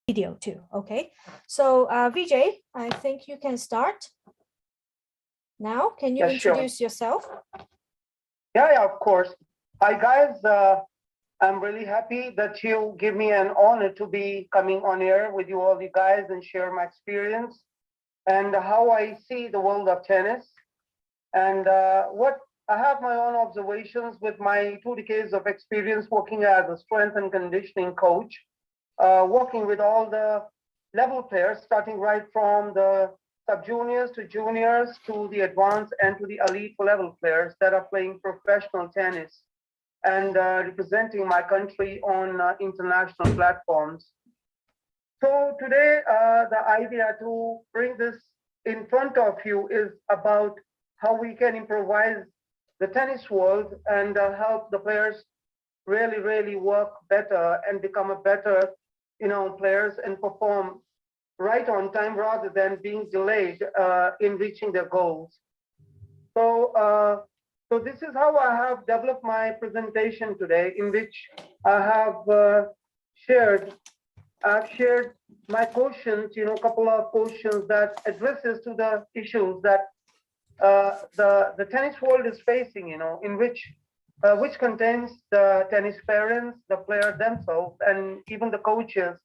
video too. Okay, so Vijay, I think you can start now. Can you introduce yourself? Yeah, of course. Hi guys, I'm really happy that you give me an honor to be coming on air with you all, you guys, and share my experience and how I see the world of tennis. And what I have my own observations with my 2 decades of experience working as a strength and conditioning coach, working with all the level players, starting right from the sub-juniors to juniors to the advanced and to the elite level players that are playing professional tennis and representing my country on international platforms. So today, the idea to bring this in front of you is about how we can improvise the tennis world and help the players really work better and become a better, players and perform right on time rather than being delayed in reaching their goals. So this is how I have developed my presentation today, in which I have shared my questions, a couple of questions that addresses to the issues that the tennis world is facing, in which contains the tennis parents, the players themselves, and even the coaches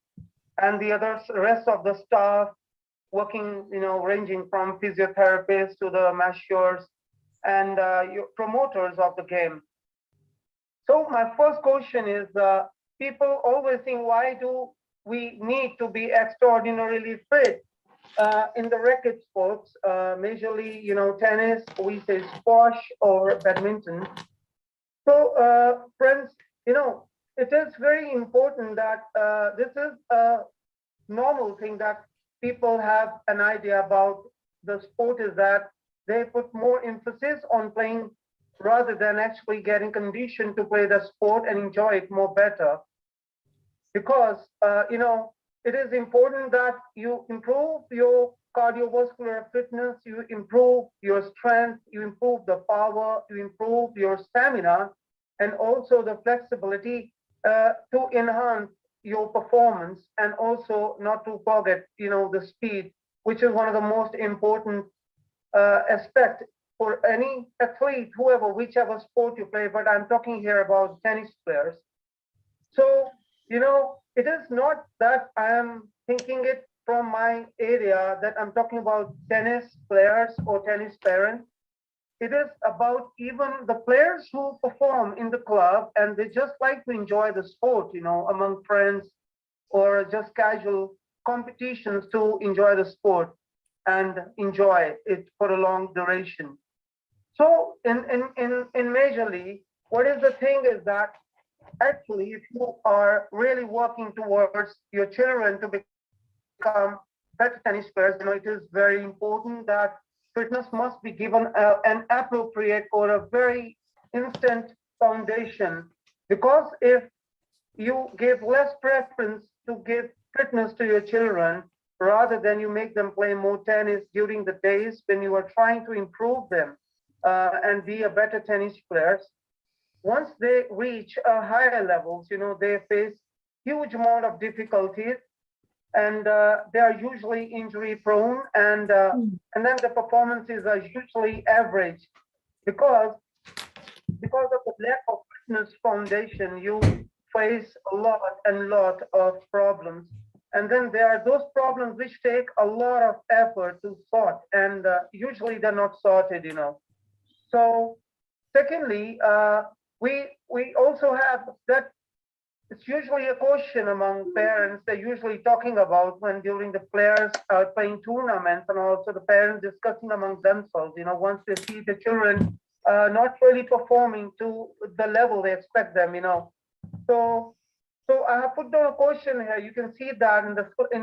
and the rest of the staff working, ranging from physiotherapists to the masseurs and promoters of the game. So my first question is, people always think, why do we need to be extraordinarily fit in the racket sports, majorly, tennis, we say squash or badminton. So friends, it is very important that this is a normal thing that people have an idea about the sport, is that they put more emphasis on playing rather than actually getting conditioned to play the sport and enjoy it more better. Because, it is important that you improve your cardiovascular fitness, you improve your strength, you improve the power, you improve your stamina, and also the flexibility to enhance your performance, and also not to forget, the speed, which is one of the most important aspect for any athlete, whichever sport you play, but I'm talking here about tennis players. So, it is not that I am thinking it from my area that I'm talking about tennis players or tennis parents. It is about even the players who perform in the club and they just like to enjoy the sport, among friends or just casual competitions to enjoy the sport and enjoy it for a long duration. So in majorly, what is the thing is that actually, if you are really working towards your children to become better tennis players, it is very important that fitness must be given an appropriate or a very instant foundation. Because if you give less preference to give fitness to your children, rather than you make them play more tennis during the days when you are trying to improve them and be a better tennis players, once they reach higher levels, they face huge amount of difficulties, and they are usually injury prone, and then the performances are usually average because of the lack of fitness foundation. You face a lot of problems, and then there are those problems which take a lot of effort to sort, and usually they're not sorted. So secondly, we also have that it's usually a question among parents. They're usually talking about when during the players are playing tournaments, and also the parents discussing among themselves, once they see the children not really performing to the level they expect them, So I have put down a question here. You can see that in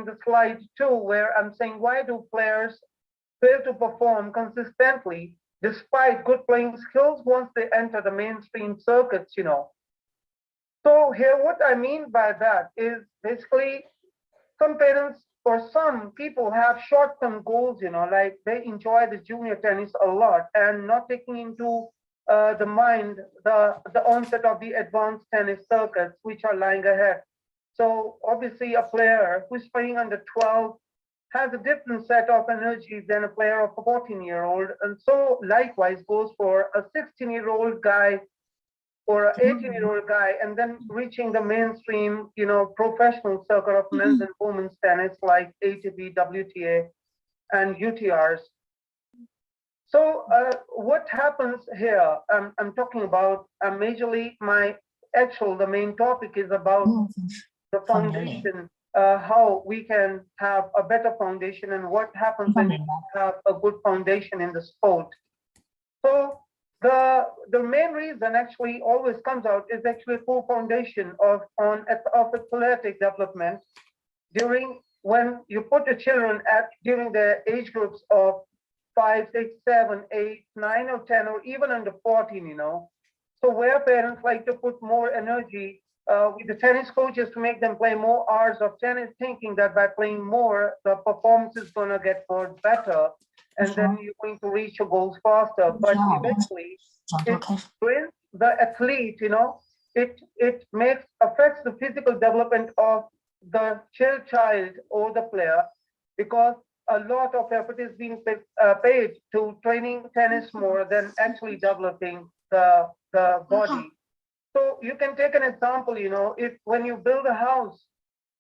the slide too, where I'm saying, why do players fail to perform consistently despite good playing skills once they enter the mainstream circuits, So here, what I mean by that is basically some parents or some people have short-term goals, like they enjoy the junior tennis a lot and not taking into the mind the onset of the advanced tennis circuits which are lying ahead. So obviously a player who's playing under 12 has a different set of energy than a player of a 14-year-old. And so likewise goes for a 16-year-old guy or an 18-year-old guy, and then reaching the mainstream, professional circuit of men's and women's tennis like ATP, WTA, and UTRs. So what happens here, I'm talking about majorly the main topic is about the foundation, how we can have a better foundation and what happens when we have a good foundation in the sport. So the main reason actually always comes out is actually poor foundation of athletic development when you put the children during the age groups of 5, 6, 7, 8, 9, or 10, or even under 14, So where parents like to put more energy with the tennis coaches to make them play more hours of tennis, thinking that by playing more, the performance is going to get more better, and then you're going to reach your goals faster. But eventually, it brings the athlete, it affects the physical development of the child or the player, because a lot of effort is being paid to training tennis more than actually developing the body. So you can take an example, if when you build a house,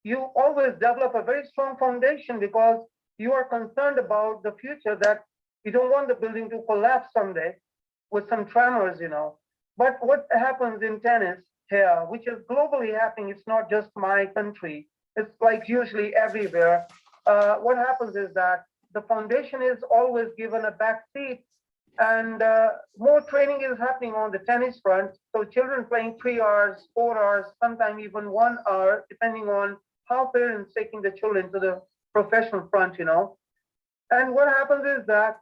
you always develop a very strong foundation because you are concerned about the future, that you don't want the building to collapse someday with some tremors, But what happens in tennis here, which is globally happening, it's not just my country, it's like usually everywhere. What happens is that the foundation is always given a back seat, and more training is happening on the tennis front. So children playing 3 hours, 4 hours, sometimes even 1 hour, depending on how parents taking the children to the professional front, And what happens is that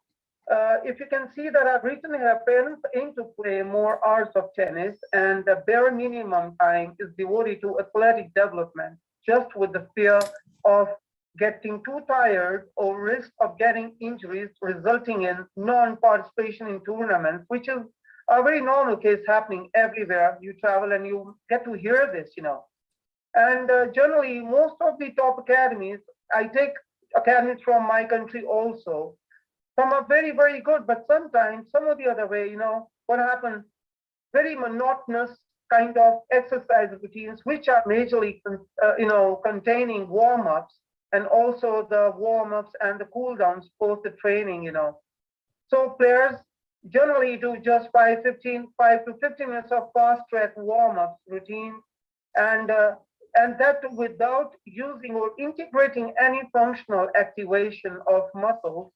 if you can see that I've recently had parents aim to play more hours of tennis, and the bare minimum time is devoted to athletic development, just with the fear of getting too tired or risk of getting injuries resulting in non-participation in tournaments, which is a very normal case happening everywhere you travel, and you get to hear this, And generally, most of the top academies, I take academies from my country also. Some are very, very good, but sometimes some of the other way, what happens, very monotonous kind of exercise routines, which are majorly, containing warm-ups, and also the warm-ups and the cool-downs post the training, So players generally do just 5 to 15 minutes of fast-track warm-ups routine, and that without using or integrating any functional activation of muscles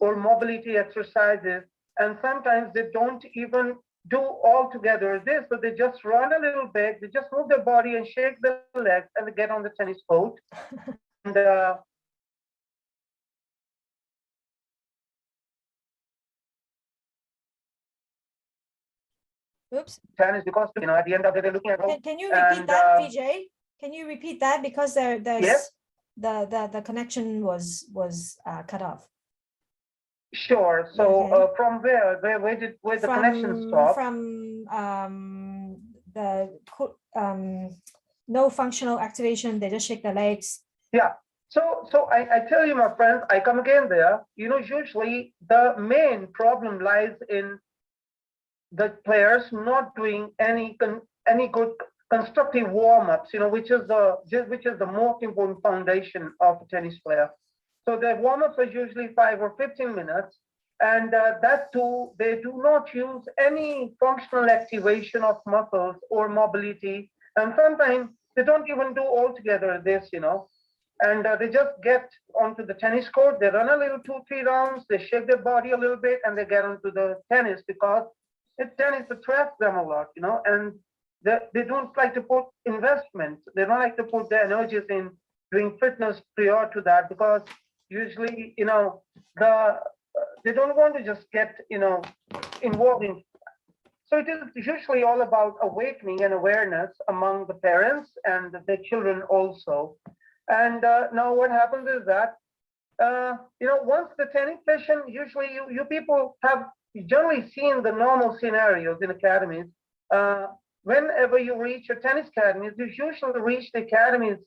or mobility exercises. And sometimes they don't even do altogether this, so they just run a little bit, they just move their body and shake their legs, and they get on the tennis court. And Oops. tennis, because at the end of the day, looking at Can you repeat that, Vijay? Can you repeat that, because there's yes? the connection was cut off. Sure. So Okay. from where the connection stop? From no functional activation, they just shake their legs. Yeah. So I tell you, my friends, I come again there. Usually the main problem lies in the players not doing any good constructive warm-ups, which is the most important foundation of a tennis player. So their warm-ups are usually 5 or 15 minutes, and that too, they do not use any functional activation of muscles or mobility, and sometimes they don't even do altogether this, and they just get onto the tennis court, they run a little 2-3 rounds, they shake their body a little bit, and they get onto the tennis, because tennis attracts them a lot, and they don't like to put investment, they don't like to put their energies in doing fitness prior to that, because usually, they don't want to just get, involved in. So it is usually all about awakening and awareness among the parents and the children also. And now what happens is that, once the tennis session, usually you people have generally seen the normal scenarios in academies. whenever you reach your tennis academies, you usually reach the academies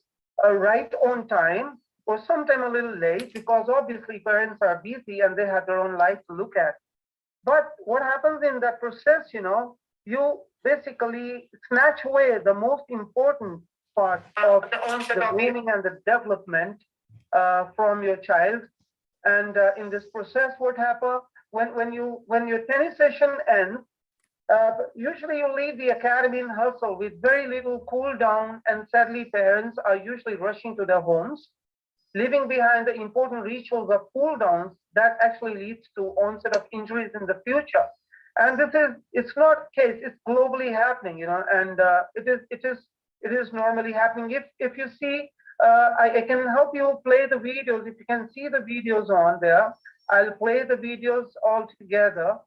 right on time or sometime a little late, because obviously parents are busy and they have their own life to look at. But what happens in that process, you basically snatch away the most important part of the grooming and the development from your child. And in this process, what happens when your tennis session ends, usually you leave the academy in hustle with very little cool down, and sadly parents are usually rushing to their homes, leaving behind the important rituals of cool downs that actually leads to onset of injuries in the future. And it's not case, it's globally happening, and it is normally happening. If you see, I can help you play the videos. If you can see the videos on there, I'll play the videos all together.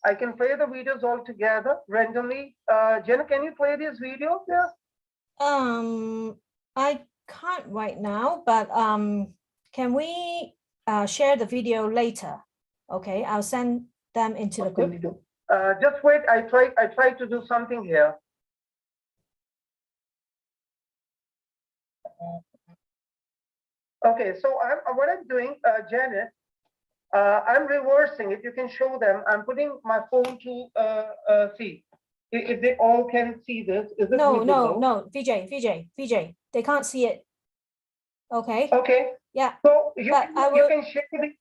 I can play the videos all together randomly. Jenna, can you play these videos there? I can't right now, but can we share the video later? Okay, I'll send them into the group. Just wait. I try to do something here. Okay, so what I'm doing, Janet, I'm reversing it. You can show them. I'm putting my phone to see if they all can see this. Is it No, visible? Vijay, they can't see it. Okay. Okay. Yeah. So you can share the,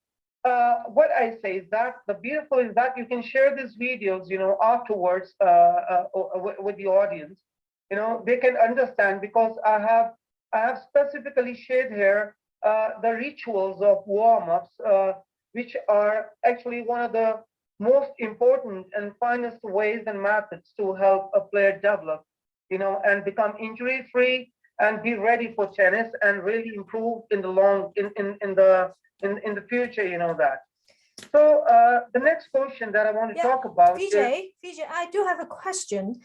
what I say is that the beautiful is that you can share these videos, afterwards with the audience. They can understand, because I have specifically shared here the rituals of warm-ups, which are actually one of the most important and finest ways and methods to help a player develop, and become injury-free and be ready for tennis and really improve in the future, that. So the next question that I want to talk about Vijay, I do have a question.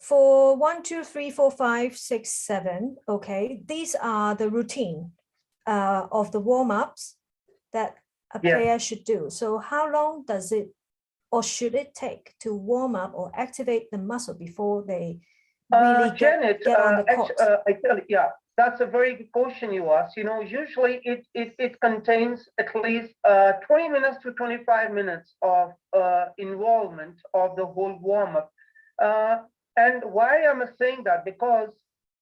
For 1, 2, 3, 4, 5, 6, 7, okay, these are the routine of the warm-ups that a player should do. So how long does it or should it take to warm up or activate the muscle before they really get on the court? I tell you, that's a very good question you asked. Usually it contains at least 20 minutes to 25 minutes of involvement of the whole warm-up. And why am I saying that? Because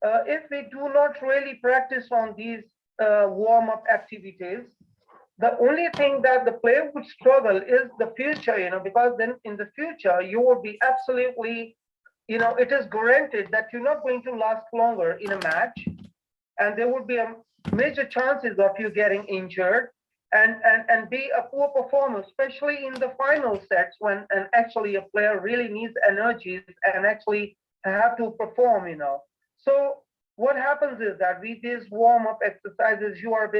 if we do not really practice on these warm-up activities, the only thing that the player would struggle is the future, because then in the future, you will be absolutely, it is guaranteed that you're not going to last longer in a match. And there would be a major chances of you getting injured and be a poor performer, especially in the final sets when actually a player really needs energies and actually have to perform, So what happens is that with these warm-up exercises, you are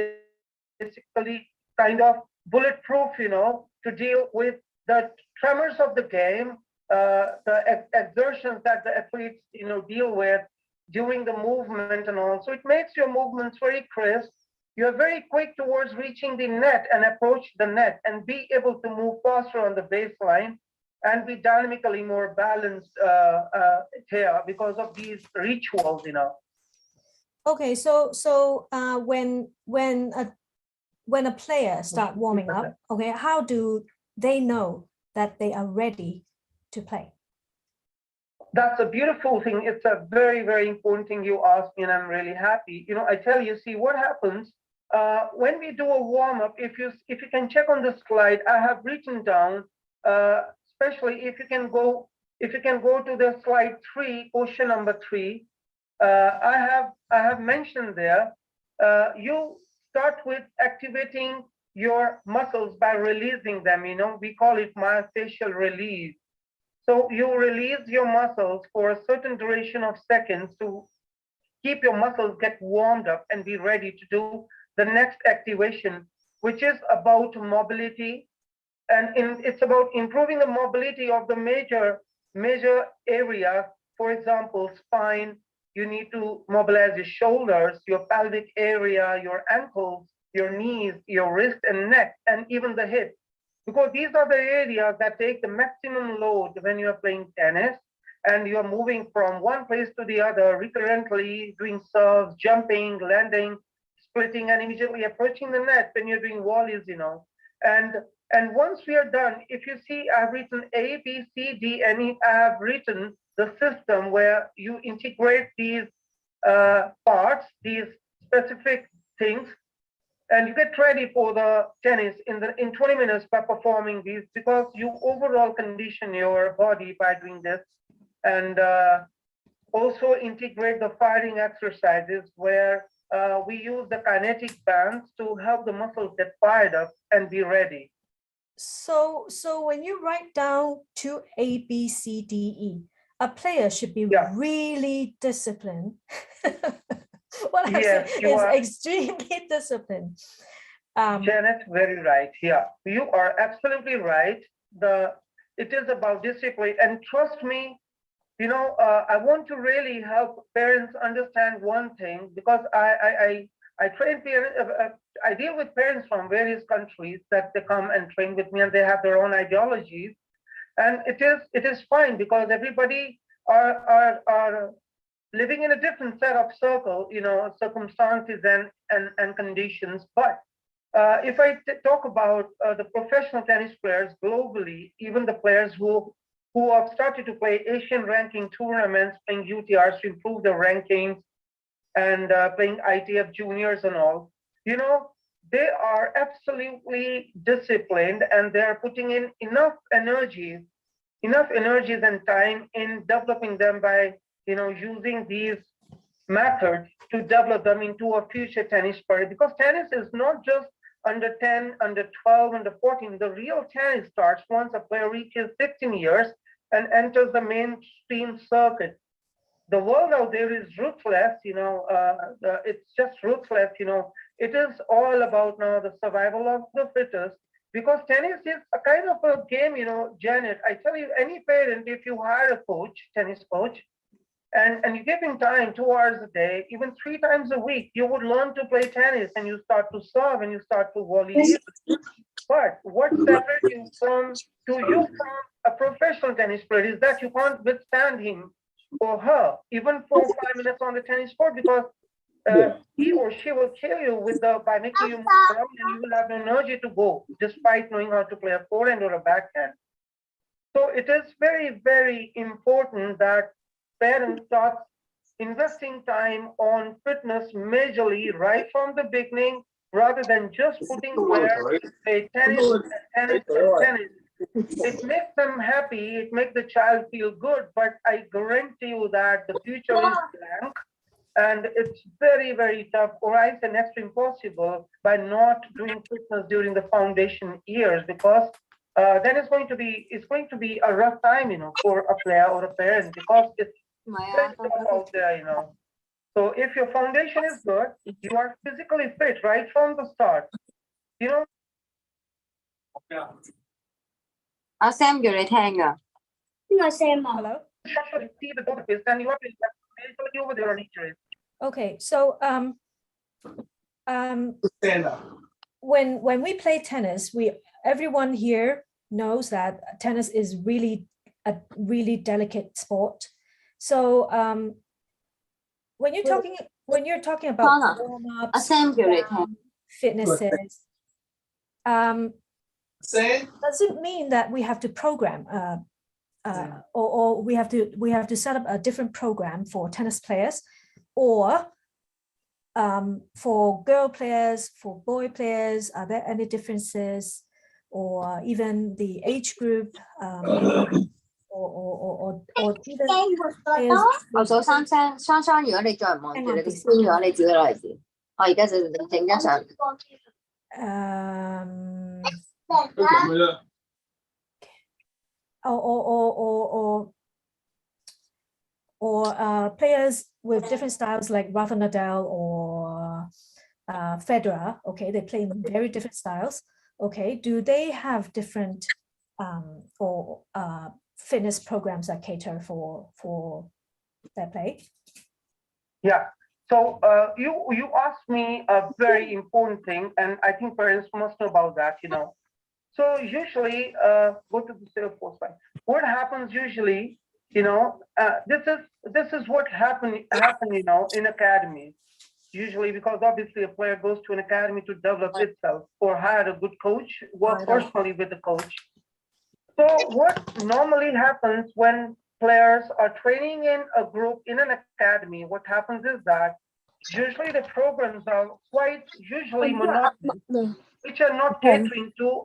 basically kind of bulletproof, to deal with the tremors of the game, the exertions that the athletes, deal with during the movement and all. So it makes your movements very crisp. You're very quick towards reaching the net and approach the net and be able to move faster on the baseline and be dynamically more balanced here because of these rituals, Okay, so when a player start warming up, okay, how do they know that they are ready to play? That's a beautiful thing. It's a very, very important thing you asked me, and I'm really happy. I tell you, see what happens when we do a warm-up. If you can check on the slide, I have written down, especially if you can go to the slide 3, question number 3. I have mentioned there. You start with activating your muscles by releasing them. We call it myofascial release. So you release your muscles for a certain duration of seconds to keep your muscles get warmed up and be ready to do the next activation, which is about mobility. And it's about improving the mobility of the major areas. For example, spine, you need to mobilize your shoulders, your pelvic area, your ankles, your knees, your wrist and neck, and even the hip. because these are the areas that take the maximum load when you are playing tennis and you're moving from one place to the other recurrently, doing serves, jumping, landing, splitting, and immediately approaching the net when you're doing volleys, And once we are done, if you see, I've written A, B, C, D, and E, I've written the system where you integrate these parts, these specific things, and you get ready for the tennis in 20 minutes by performing these, because you overall condition your body by doing this. And also integrate the firing exercises where we use the kinetic bands to help the muscles get fired up and be ready. So when you write down to A, B, C, D, E, a player should be really disciplined. What I'm saying is extremely disciplined. Janet, very right. Yeah, you are absolutely right. It is about discipline, and trust me, I want to really help parents understand one thing, because I train parents. I deal with parents from various countries that they come and train with me, and they have their own ideologies, and it is fine, because everybody are living in a different set of circumstances and conditions. But if I talk about the professional tennis players globally, even the players who have started to play Asian ranking tournaments, playing UTRs to improve their rankings, and playing ITF juniors and all, they are absolutely disciplined, and they're putting in enough energies and time in developing them by, using these methods to develop them into a future tennis player. Because tennis is not just under 10, under 12, under 14. The real tennis starts once a player reaches 16 years and enters the mainstream circuit. The world out there is ruthless, it's just ruthless, It is all about now the survival of the fittest, because tennis is a kind of a game, Janet. I tell you, any parent, if you hire a coach, tennis coach, and you give him time 2 hours a day, even 3 times a week, you would learn to play tennis, and you start to serve and you start to volley. But what separates you from a professional tennis player is that you can't withstand him or her even for 5 minutes on the tennis court, because he or she will kill you by making you move around, and you will have no energy to go, despite knowing how to play a forehand or a backhand. So it is very, very important that parents start investing time on fitness majorly right from the beginning, rather than just putting players play tennis and tennis. It makes them happy, it makes the child feel good, but I guarantee you that the future is blank, and it's very, very tough, or I say next to impossible, by not doing fitness during the foundation years, because then it's going to be a rough time, for a player or a parent, because it's very tough out there, So if your foundation is good, you are physically fit right from the start, Xem vô đây than à. Hello? see the benefits, and you have to basically over there on injuries. Okay, so when we play tennis, everyone here knows that tennis is really a really delicate sport. So when you're talking about warm-ups, fitnesses, doesn't mean that we have to program or we have to set up a different program for tennis players, or for girl players, for boy players. Are there any differences, or even the age group, or even players? 我數三聲，雙雙，如果你再唔望住你啲書嘅話，你自己攞嚟字。我而家就整張相。Or players with different styles like Rafa Nadal or Federer. Okay, they play in very different styles. Okay, do they have different fitness programs that cater for their play? Yeah. So you asked me a very important thing, and I think parents must know about that. So usually, go to the Salesforce slide. What happens usually, this is what happen, in academies. Usually, because obviously a player goes to an academy to develop itself or hire a good coach, work personally with the coach. So what normally happens when players are training in a group in an academy, what happens is that usually the programs are quite usually monotonous, which are not catering to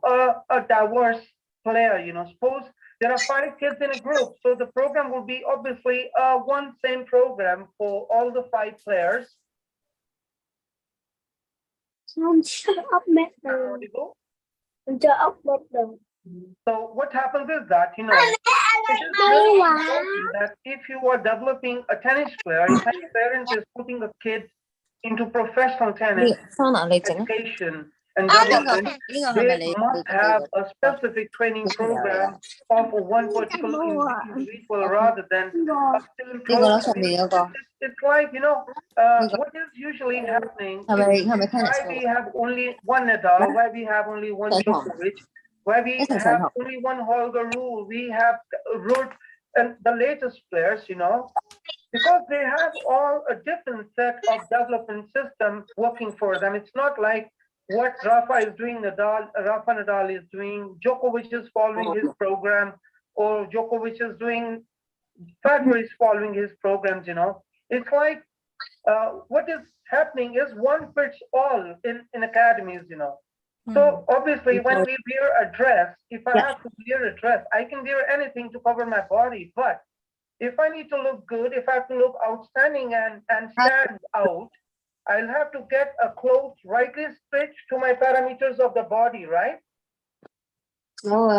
a diverse player. Suppose there are 5 kids in a group, so the program will be obviously one same program for all the 5 players. So what happens is that, it is very important that if you are developing a tennis player, if any parent is putting a kid into professional tennis education and development, they must have a specific training program of one particular individual rather than a same program. It's like, what is usually happening is why we have only one Nadal, why we have only one Djokovic, why we have only one Holger Rule, we have Ruud and the latest players, because they have all a different set of development system working for them. It's not like what Rafa is doing, Rafa Nadal is doing, Djokovic is following his program, or Djokovic is doing, Federer is following his programs, It's like what is happening is one fits all in academies, So obviously when we wear a dress, if I have to wear a dress, I can wear anything to cover my body, but if I need to look good, if I have to look outstanding and stand out, I'll have to get a clothes rightly stitched to my parameters of the body, right? So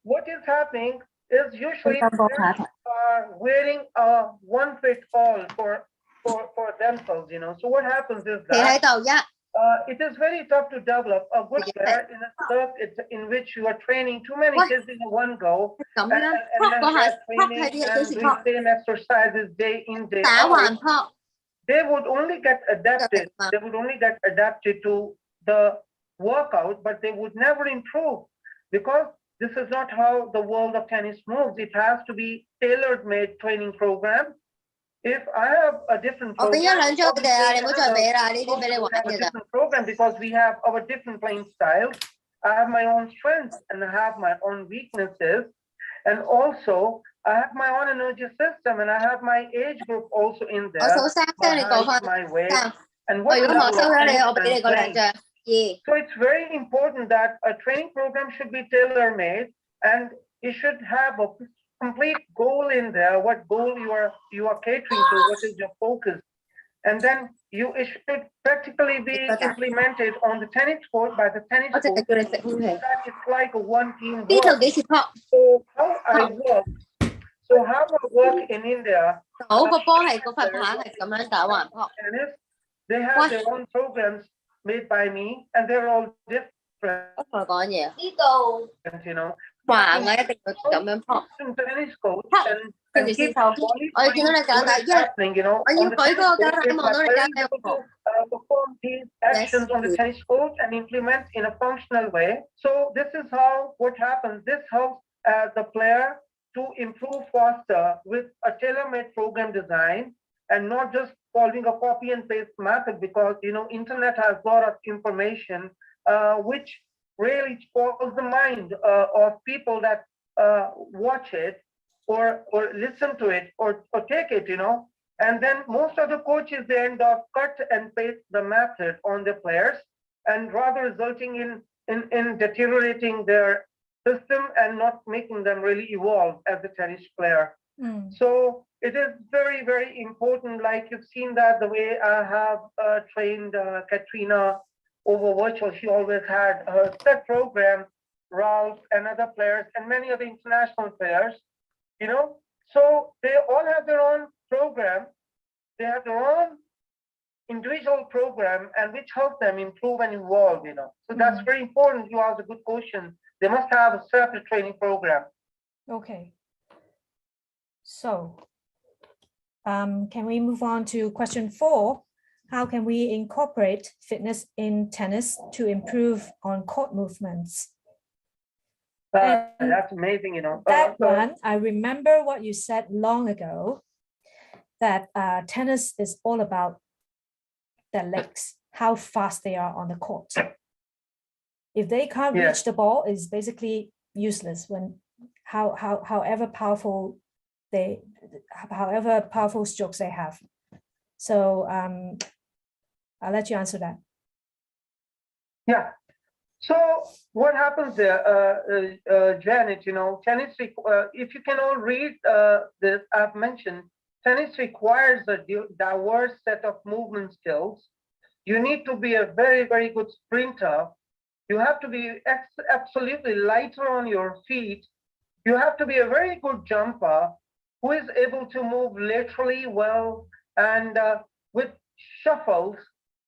what is happening is usually parents are wearing a one fit all for themselves, So what happens is that it is very tough to develop a good player in a circuit in which you are training too many kids in one go, and then they're training and doing same exercises day in, day out. They would only get adapted. They would only get adapted to the workout, but they would never improve because this is not how the world of tennis moves. It has to be tailor-made training program. If I have a different program, because we have our different playing styles. I have my own strengths and I have my own weaknesses. And also I have my own energy system and I have my age group also in there. My height, my weight, and what level of tennis I'm playing. So it's very important that a training program should be tailor-made and it should have a complete goal in there, what goal you are catering to, what is your focus. And then it should practically be implemented on the tennis court by the tennis coach. That it's like a one team work. So how I work, in India, they have their own programs made by me and they're all different. Tennis coach and keep happening, perform these actions on the tennis court and implement in a functional way. So this is how what happens. This helps the player to improve faster with a tailor-made program design and not just following a copy and paste method, because internet has a lot of information which really spoils the mind of people that watch it or listen to it or take it, and then most of the coaches, they end up cut and paste the method on the players and rather resulting in deteriorating their system and not making them really evolve as a tennis player. So it is very, very important. Like you've seen that the way I have trained Katrina over virtual, she always had her set program, Ralph and other players and many other international players, so they all have their own program. They have their own individual program and which helps them improve and evolve, So that's very important. You asked a good question. They must have a separate training program. Okay. So can we move on to question 4? how can we incorporate fitness in tennis to improve on court movements? That's amazing, you know. That one, I remember what you said long ago, that tennis is all about their legs, how fast they are on the court. If they can't reach the ball, it's basically useless when however powerful strokes they have. So I'll let you answer that. Yeah. So what happens there, Janet, you know, tennis, if you can all read this, I've mentioned, tennis requires a diverse set of movement skills. You need to be a very, very good sprinter. You have to be absolutely lighter on your feet. You have to be a very good jumper who is able to move laterally well and with shuffles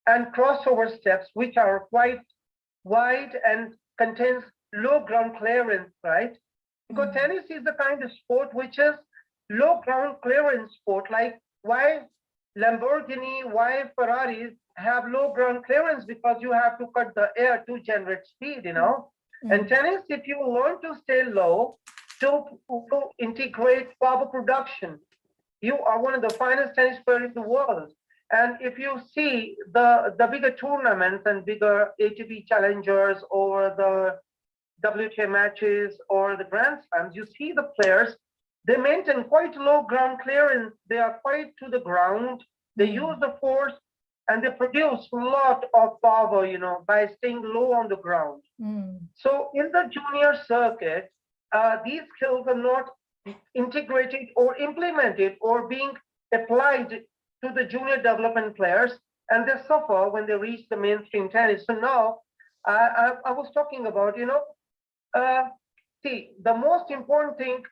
and crossover steps, which are quite wide and contains low ground clearance, right? Because tennis is the kind of sport which is low ground clearance sport, like why Lamborghini, why Ferraris have low ground clearance, because you have to cut the air to generate speed, you know. And tennis, if you learn to stay low, to integrate power production, you are one of the finest tennis players in the world. And if you see the bigger tournaments and bigger ATP challengers or the WTA matches or the Grand Slams, you see the players, they maintain quite low ground clearance. They are quite to the ground. They use the force and they produce a lot of power, you know, by staying low on the ground. So in the junior circuit, these skills are not integrated or implemented or being applied to the junior development players, and they suffer when they reach the mainstream tennis. So now I was talking about, you know, see, the most important thing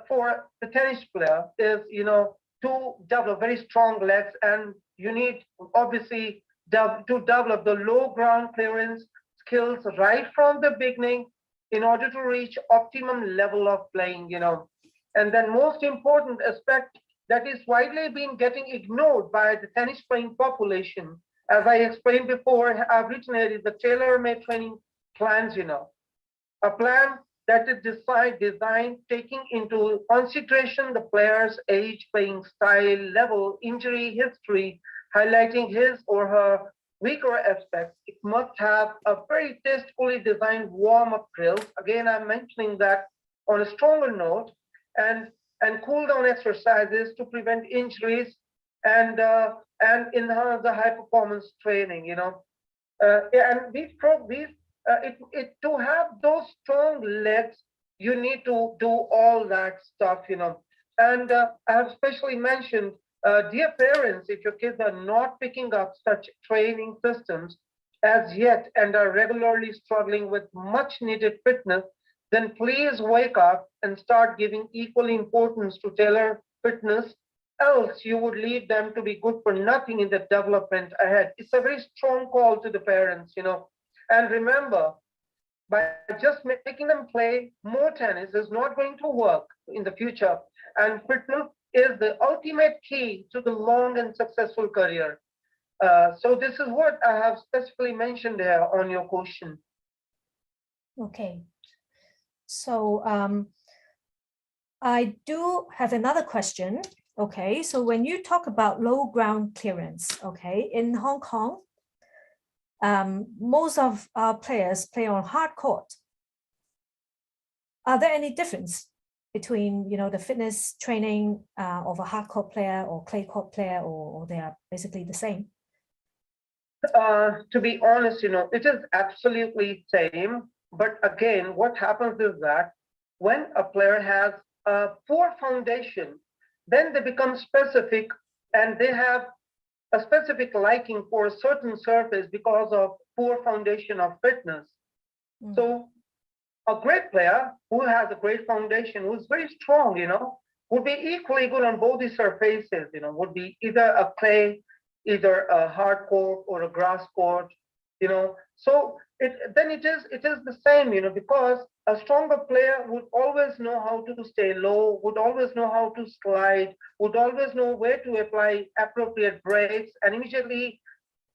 for the tennis player is, you know, to develop very strong legs, and you need obviously to develop the low ground clearance skills right from the beginning in order to reach optimum level of playing, you know. And then most important aspect that is widely been getting ignored by the tennis playing population, as I explained before, I've written it, is the tailor-made training plans, you know. A plan that is designed taking into consideration the player's age, playing style, level, injury history, highlighting his or her weaker aspects. It must have a very tastefully designed warm-up drills. Again, I'm mentioning that on a stronger note, and cool down exercises to prevent injuries and enhance the high performance training, you know. And to have those strong legs, you need to do all that stuff, you know. And I have especially mentioned, dear parents, if your kids are not picking up such training systems as yet and are regularly struggling with much needed fitness, then please wake up and start giving equal importance to tailored fitness, else you would leave them to be good for nothing in the development ahead. It's a very strong call to the parents, you know. And remember, by just making them play more tennis is not going to work in the future. And fitness is the ultimate key to the long and successful career. So this is what I have specifically mentioned here on your question. Okay. So I do have another question. Okay, so when you talk about low ground clearance, okay, in Hong Kong, most of our players play on hard court. Are there any difference between, you know, the fitness training of a hard court player or clay court player, or they are basically the same? To be honest, you know, it is absolutely same. But again, what happens is that when a player has a poor foundation, then they become specific and they have a specific liking for a certain surface because of poor foundation of fitness. So a great player who has a great foundation, who's very strong, you know, would be equally good on both these surfaces, you know, would be either a clay, either a hard court or a grass court, you know. So it is the same, you know, because a stronger player would always know how to stay low, would always know how to slide, would always know where to apply appropriate brakes and immediately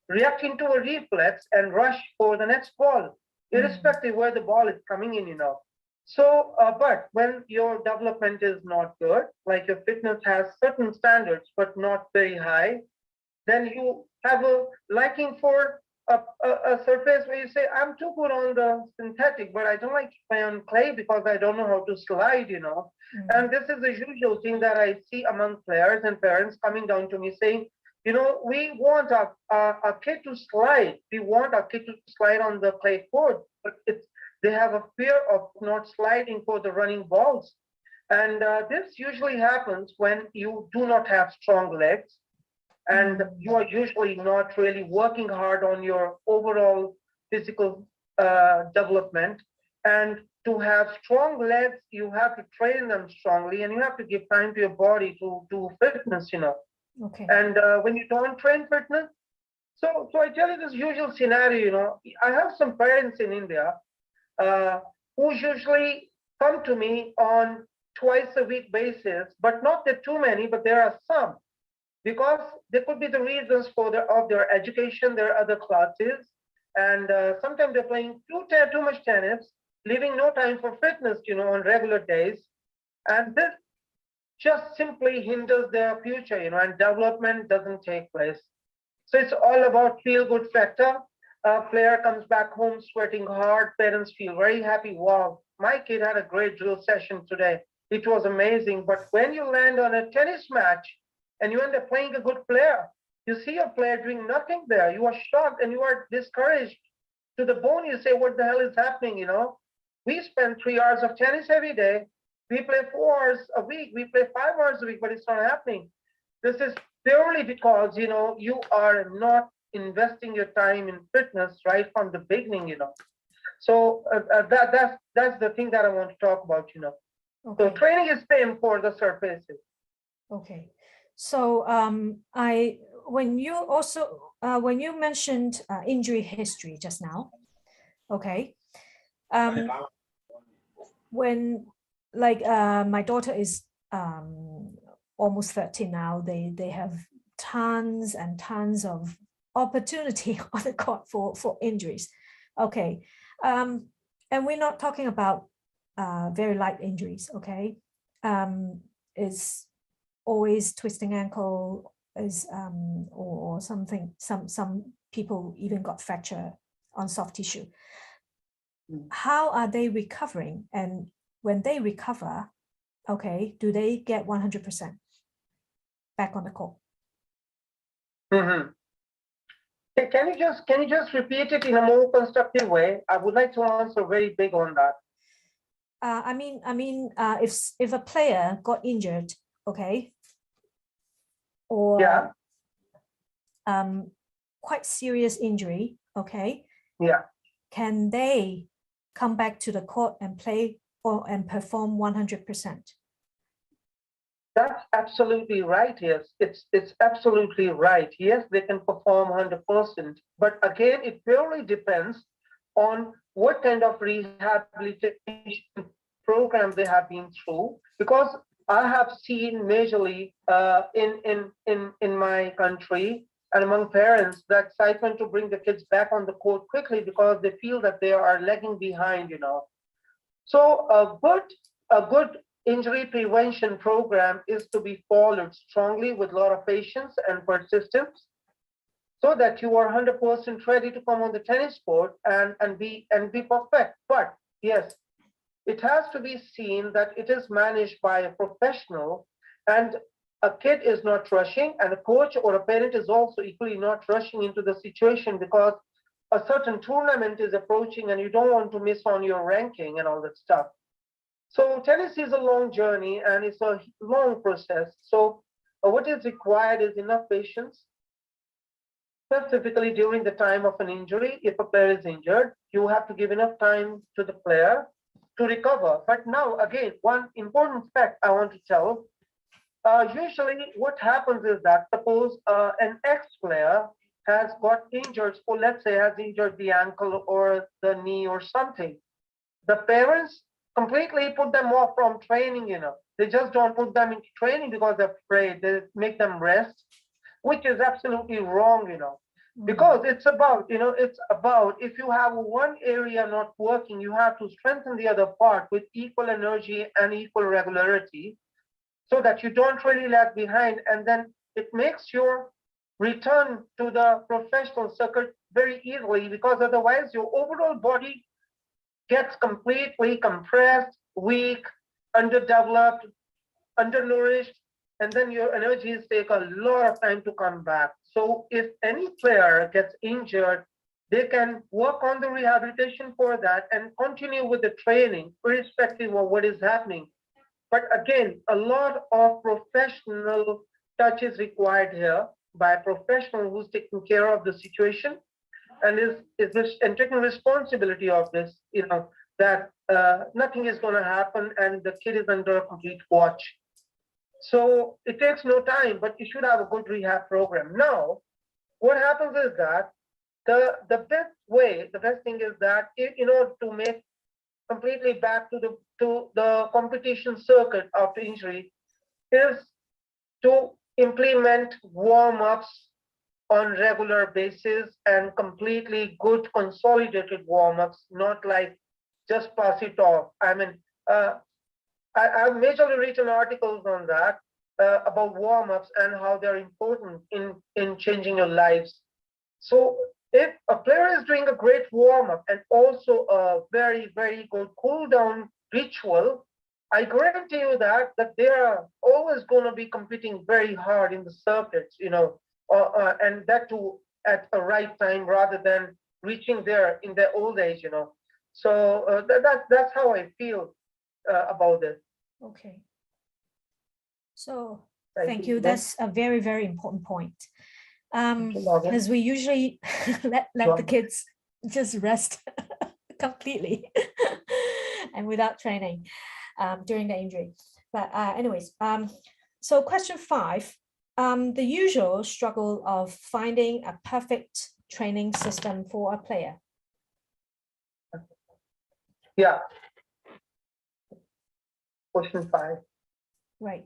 react into a reflex and rush for the next ball, irrespective where the ball is coming in, So, but when your development is not good, like your fitness has certain standards, but not very high, then you have a liking for a surface where you say, I'm too good on the synthetic, but I don't like to play on clay because I don't know how to slide, And this is a usual thing that I see among players and parents coming down to me saying, we want our kid to slide. We want our kid to slide on the clay court, but they have a fear of not sliding for the running balls. And this usually happens when you do not have strong legs and you are usually not really working hard on your overall physical development. And to have strong legs, you have to train them strongly and you have to give time to your body to do fitness, Okay. And when you don't train fitness, so I tell you this usual scenario, I have some parents in India who usually come to me on twice a week basis, but not that too many, but there are some, because there could be the reasons of their education, their other classes, and sometimes they're playing too much tennis, leaving no time for fitness, on regular days, and this just simply hinders their future, and development doesn't take place. So it's all about feel-good factor. A player comes back home sweating hard, parents feel very happy. Wow, my kid had a great drill session today. It was amazing. But when you land on a tennis match and you end up playing a good player, you see a player doing nothing there. You are shocked and you are discouraged to the bone. You say, what the hell is happening, We spend 3 hours of tennis every day. We play 4 hours a week. We play 5 hours a week, but it's not happening. This is purely because, you are not investing your time in fitness right from the beginning, So that's the thing that I want to talk about, Okay. So training is same for the surfaces. Okay. So when you mentioned injury history just now, okay. When my daughter is almost 13 now, they have tons and tons of opportunity on the court for injuries. Okay. And we're not talking about very light injuries, okay? Is always twisting ankle, is or something, some people even got fracture on soft tissue. How are they recovering? And when they recover, okay, do they get 100% back on the court? Mm-hmm. Can you just repeat it in a more constructive way? I would like to answer very big on that. I mean, if a player got injured, okay, or yeah, quite serious injury, okay, yeah, can they come back to the court and play and perform 100%? That's absolutely right. Yes, it's absolutely right. Yes, they can perform 100%. But again, it purely depends on what kind of rehabilitation program they have been through. Because I have seen majorly in my country and among parents that excitement to bring the kids back on the court quickly because they feel that they are lagging behind. So a good injury prevention program is to be followed strongly with a lot of patience and persistence so that you are 100% ready to come on the tennis court and be perfect. But yes, it has to be seen that it is managed by a professional and a kid is not rushing and a coach or a parent is also equally not rushing into the situation because a certain tournament is approaching and you don't want to miss on your ranking and all that stuff. So tennis is a long journey and it's a long process. So what is required is enough patience. Specifically during the time of an injury, if a player is injured, you have to give enough time to the player to recover. But now, again, one important fact I want to tell, usually what happens is that suppose an ex-player has got injured, or let's say has injured the ankle or the knee or something. the parents completely put them off from training, They just don't put them into training because they're afraid. They make them rest, which is absolutely wrong, because it's about if you have one area not working, you have to strengthen the other part with equal energy and equal regularity so that you don't really lag behind. And then it makes your return to the professional circuit very easily, because otherwise your overall body gets completely compressed, weak, underdeveloped, undernourished, and then your energies take a lot of time to come back. So if any player gets injured, they can work on the rehabilitation for that and continue with the training, irrespective of what is happening. But again, a lot of professional touch is required here by a professional who's taking care of the situation and and taking responsibility of this, that nothing is going to happen and the kid is under complete watch. So it takes no time, but you should have a good rehab program. Now, what happens is that the best thing is that in order to make completely back to the competition circuit after injury is to implement warm-ups on regular basis and completely good consolidated warm-ups, not like just pass it off. I mean, I've majorly written articles on that about warm-ups and how they're important in changing your lives. So if a player is doing a great warm-up and also a very, very good cool-down ritual, I guarantee you that they are always going to be competing very hard in the circuits, and that too at a right time rather than reaching there in their old age, So that's how I feel about this. Okay. So thank you. That's a very, very important point. As we usually let the kids just rest completely and without training during the injury. But anyways, so question 5, the usual struggle of finding a perfect training system for a player. Yeah. Question 5. Right.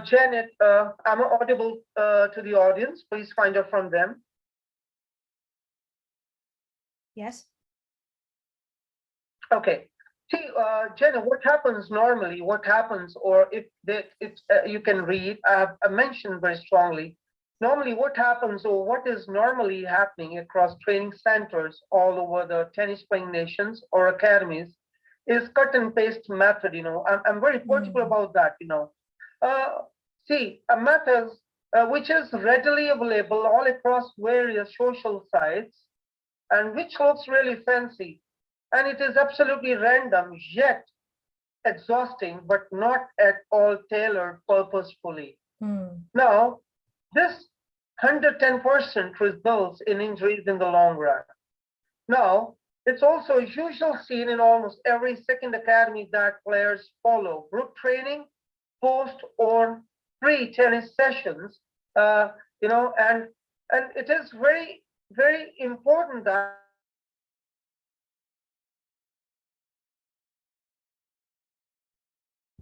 Janet, I'm audible to the audience. Please find out from them. Yes. Okay. See, Janet, what happens normally? Or if you can read, I mentioned very strongly. Normally, what happens or what is normally happening across training centers all over the tennis playing nations or academies is cut and paste method. I'm very particular about that. See, a method which is readily available all across various social sites and which looks really fancy, and it is absolutely random yet exhausting, but not at all tailored purposefully. Now, this 110% results in injuries in the long run. Now, it's also usually seen in almost every second academy that players follow group training, post or pre-tennis sessions, and it is very, very important that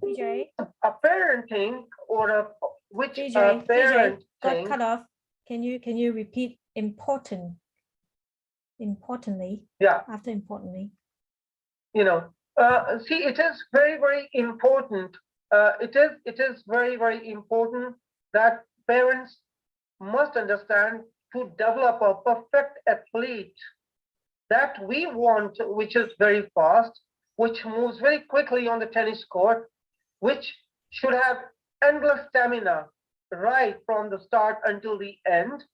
Vijay, a parenting or a which Vijay, parenting got cut off. Can you repeat importantly? Yeah. After importantly. See, it is very, very important. It is very, very important that parents must understand to develop a perfect athlete that we want, which is very fast, which moves very quickly on the tennis court, which should have endless stamina right from the start until the end,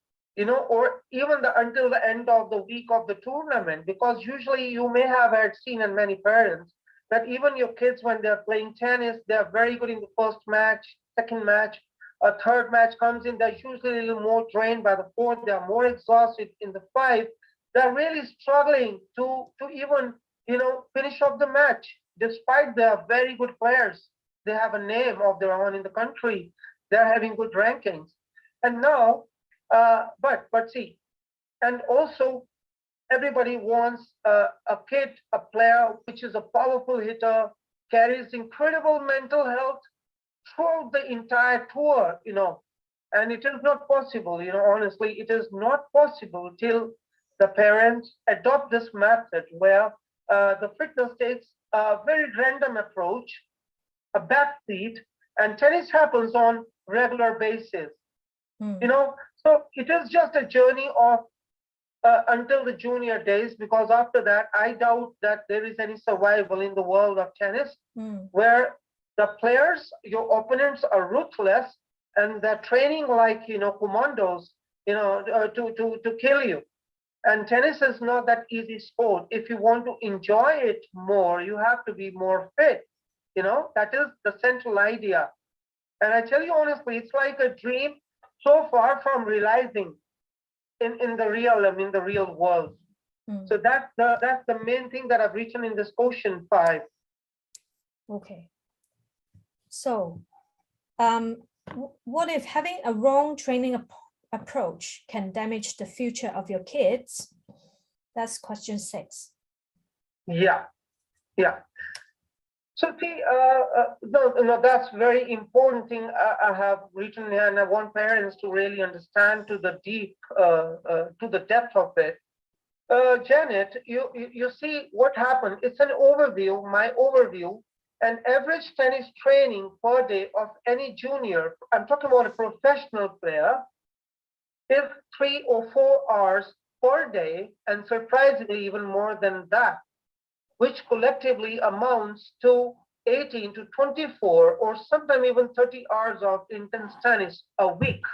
or even until the end of the week of the tournament, because usually you may have seen in many parents that even your kids, when they're playing tennis, they're very good in the first match, second match, a third match comes in, they're usually a little more drained. By the fourth, they're more exhausted. In the 5, they're really struggling to even, finish off the match, despite they're very good players. They have a name of their own in the country. They're having good rankings. And now, But see, and also everybody wants a kid, a player which is a powerful hitter, carries incredible mental health throughout the entire tour, and it is not possible, honestly, it is not possible till the parents adopt this method where the fitness takes a very random approach, a backseat, and tennis happens on regular basis. So it is just a journey of until the junior days, because after that, I doubt that there is any survival in the world of tennis, where the players, your opponents, are ruthless and they're training like commandos, to kill you. And tennis is not that easy sport. If you want to enjoy it more, you have to be more fit. That is the central idea. And I tell you honestly, it's like a dream so far from realizing in the real world. So that's the main thing that I've written in this question 5. Okay. So, what if having a wrong training approach can damage the future of your kids? That's question 6. Yeah. So see, no, that's very important thing I have written here, and I want parents to really understand to the depth of it. Janet, you see what happened. It's an overview, my overview. An average tennis training per day of any junior, I'm talking about a professional player, is 3 or 4 hours per day, and surprisingly even more than that, which collectively amounts to 18 to 24 or sometimes even 30 hours of intense tennis a week.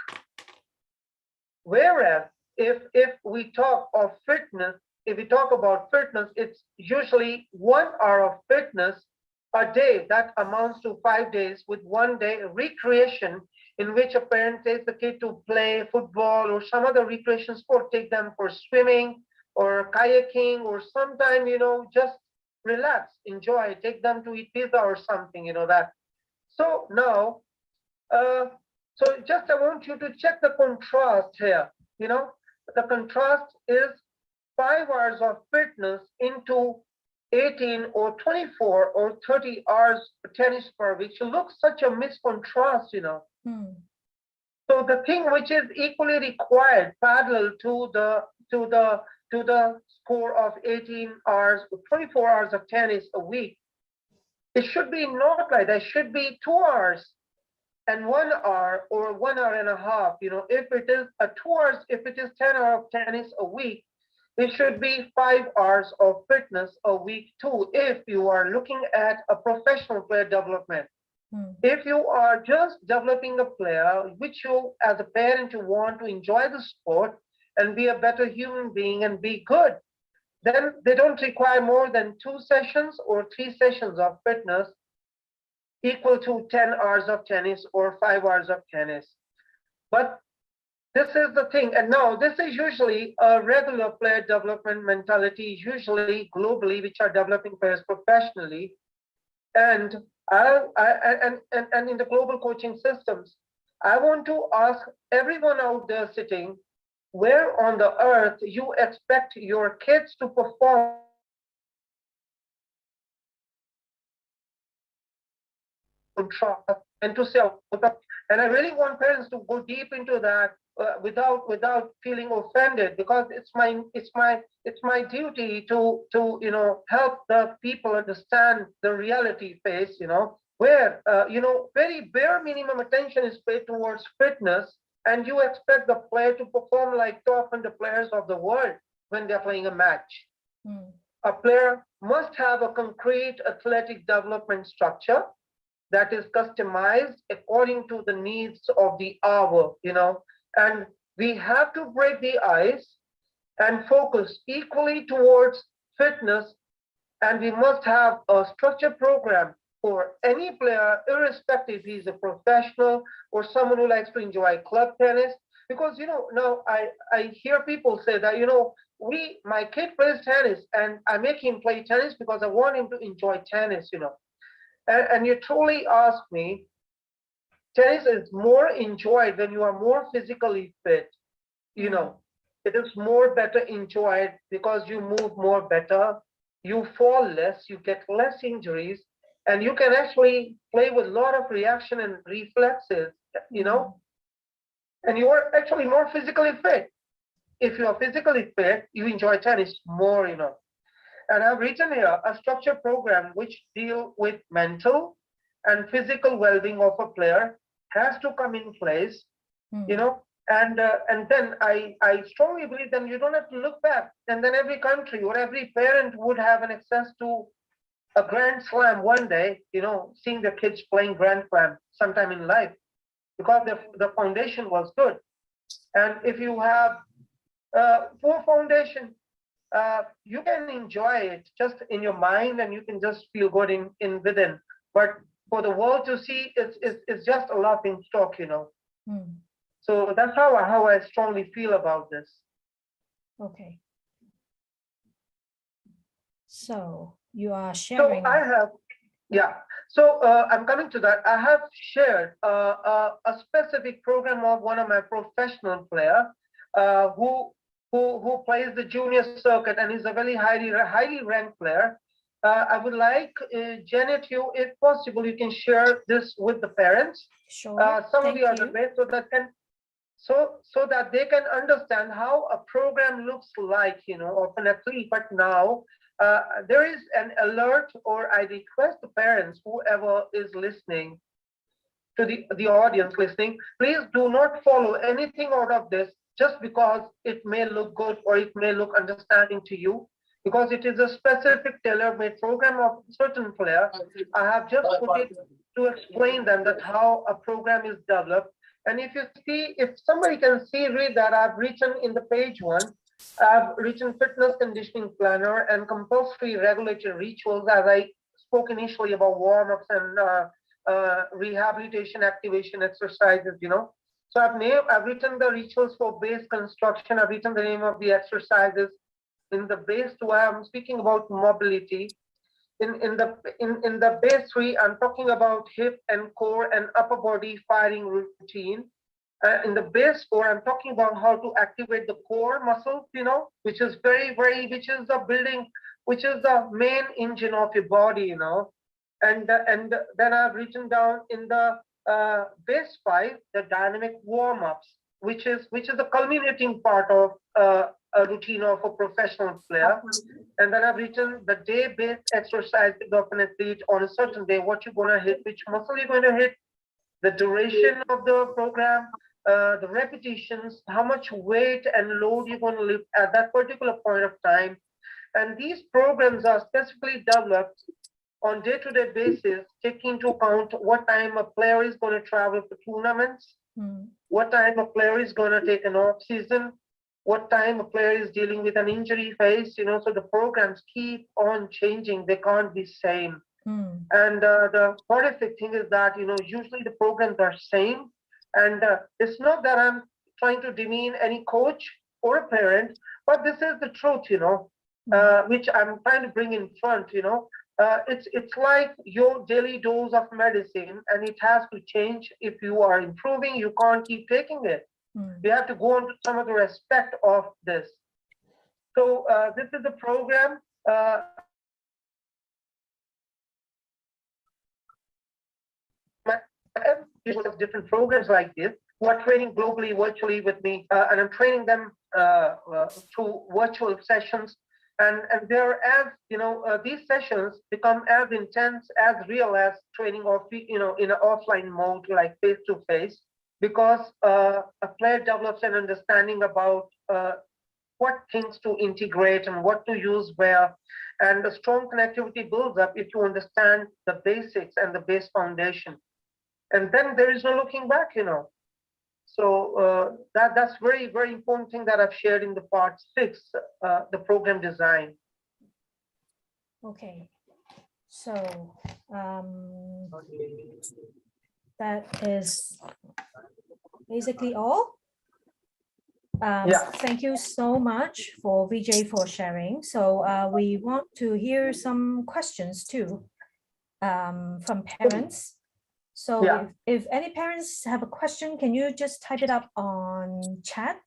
Whereas if we talk of fitness, if we talk about fitness, it's usually 1 hour of fitness a day. That amounts to 5 days with 1 day recreation, in which a parent takes the kid to play football or some other recreation sport, take them for swimming or kayaking, or sometime, just relax, enjoy, take them to eat pizza or something, that. So now, so just I want you to check the contrast here. The contrast is 5 hours of fitness into 18 or 24 or 30 hours tennis per week. So looks such a miskontrast, So the thing which is equally required, parallel to the score of 18 hours, 24 hours of tennis a week, it should be not like that. It should be 2 hours and 1 hour or 1 hour and a half. If it is 2 hours, if it is 10 hours of tennis a week, it should be 5 hours of fitness a week too, if you are looking at a professional player development. If you are just developing a player, which you, as a parent, you want to enjoy the sport and be a better human being and be good, then they don't require more than 2 sessions or 3 sessions of fitness equal to 10 hours of tennis or 5 hours of tennis. But this is the thing. And now this is usually a regular player development mentality, usually globally, which are developing players professionally. And and in the global coaching systems, I want to ask everyone out there sitting, where on the earth you expect your kids to perform and to say, and I really want parents to go deep into that without feeling offended, because it's my duty to help the people understand the reality face, where very bare minimum attention is paid towards fitness, and you expect the player to perform like top 100 players of the world when they're playing a match. A player must have a concrete athletic development structure that is customized according to the needs of the hour, and we have to break the ice and focus equally towards fitness, and we must have a structured program for any player, irrespective if he's a professional or someone who likes to enjoy club tennis. Because now I hear people say that my kid plays tennis and I make him play tennis because I want him to enjoy tennis, and you truly ask me, tennis is more enjoyed when you are more physically fit. you know, it is more better enjoyed because you move more better, you fall less, you get less injuries, and you can actually play with a lot of reaction and reflexes, you know, and you are actually more physically fit. If you are physically fit, you enjoy tennis more, you know. And I've written here a structured program which deal with mental and physical well-being of a player has to come in place, you know, and then I strongly believe then you don't have to look back, and then every country or every parent would have an access to a Grand Slam one day, you know, seeing their kids playing Grand Slam sometime in life, because the foundation was good. And if you have poor foundation, you can enjoy it just in your mind, and you can just feel good in within. But for the world to see, it's just a laughing stock, you know. So that's how I strongly feel about this. Okay. So you are sharing. So I have, yeah. So I'm coming to that. I have shared a specific program of one of my professional player who plays the junior circuit and is a very highly ranked player. I would like Janet, you, if possible, you can share this with the parents. Sure. Some of the other ways, so that they can understand how a program looks like, you know, of an athlete. But now there is an alert, or I request the parents, whoever is listening, to the audience listening, please do not follow anything out of this just because it may look good or it may look understanding to you, because it is a specific tailor-made program of certain player. I have just put it to explain them that how a program is developed. And if you see, if somebody can see, read that, I've written in the page 1, I've written fitness conditioning planner and compulsory regulatory rituals, as I spoke initially about warm-ups and rehabilitation activation exercises, you know. So I've written the rituals for base construction. I've written the name of the exercises. In the base 2, I'm speaking about mobility. In the base 3, I'm talking about hip and core and upper body firing routine. In the base 4, I'm talking about how to activate the core muscles, you know, which is which is the building, which is the main engine of your body, you know. And then I've written down in the base 5, the dynamic warm-ups, which is the culminating part of a routine of a professional player. And then I've written the day-based exercise of an athlete on a certain day, what you're going to hit, which muscle you're going to hit, the duration of the program, the repetitions, how much weight and load you're going to lift at that particular point of time. And these programs are specifically developed on day-to-day basis, taking into account what time a player is going to travel for tournaments, what time a player is going to take an off season, what time a player is dealing with an injury phase, you know, so the programs keep on changing. They can't be same. And the horrific thing is that, you know, usually the programs are same. And it's not that I'm trying to demean any coach or a parent, but this is the truth, you know, which I'm trying to bring in front, you know. It's like your daily dose of medicine, and it has to change. If you are improving, you can't keep taking it. You have to go on to some other aspect of this. So this is a program. Different programs like this who are training globally, virtually with me, and I'm training them through virtual sessions. And they're as, you know, these sessions become as intense, as real as training of, you know, in an offline mode, like face-to-face, because a player develops an understanding about what things to integrate and what to use where. And the strong connectivity builds up if you understand the basics and the base foundation. And then there is no looking back, you know. So that's very, very important thing that I've shared in the part 6, the program design. Okay, so that is basically all. Thank you so much for Vijay for sharing. So we want to hear some questions too from parents. So if any parents have a question, can you just type it up on chat?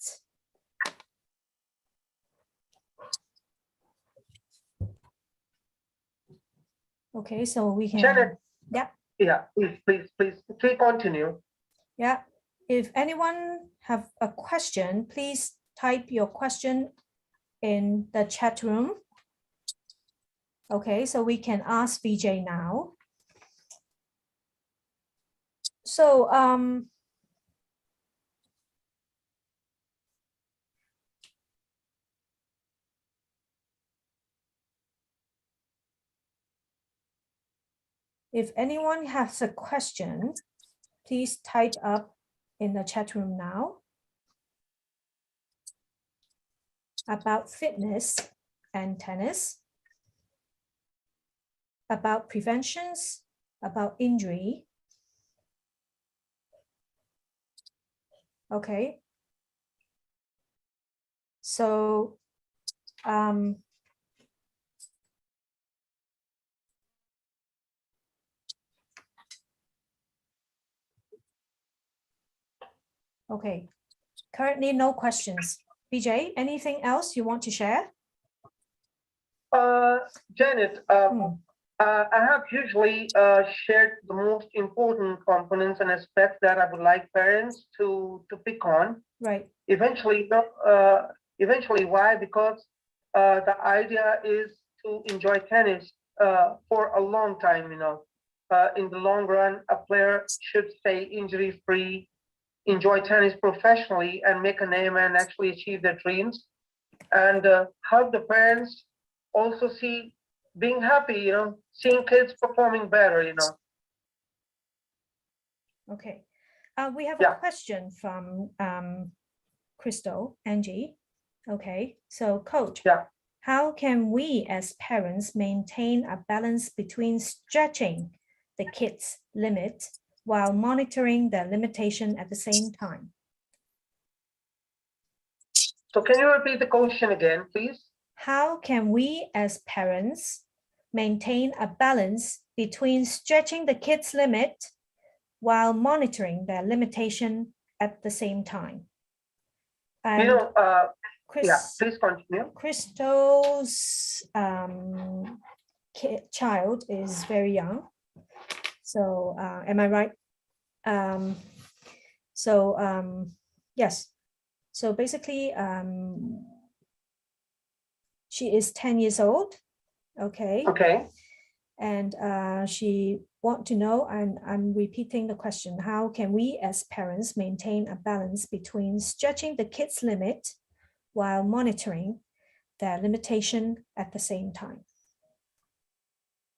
Okay, so we can. Janet. Yeah. Yeah, please continue. Yeah. If anyone have a question, please type your question in the chat room. Okay, so we can ask Vijay now. So if anyone has a question, please type up in the chat room now about fitness and tennis, about preventions, about injury. Okay. So okay, currently no questions. Vijay, anything else you want to share? Janet, I have usually shared the most important components and aspects that I would like parents to pick on. Right. Eventually, why? Because the idea is to enjoy tennis for a long time, you know. In the long run, a player should stay injury-free, enjoy tennis professionally, and make a name and actually achieve their dreams. And help the parents also see being happy, you know, seeing kids performing better, you know. Okay. We have a question from Crystal, Angie. Okay, so coach, how can we as parents maintain a balance between stretching the kids' limit while monitoring their limitation at the same time? So can you repeat the question again, please? How can we as parents maintain a balance between stretching the kids' limit while monitoring their limitation at the same time? And you know, please continue. Crystal's child is very young. So am I right? Yes. So basically, she is 10 years old. Okay. Okay. And she want to know, and I'm repeating the question, how can we as parents maintain a balance between stretching the kids' limit while monitoring their limitation at the same time?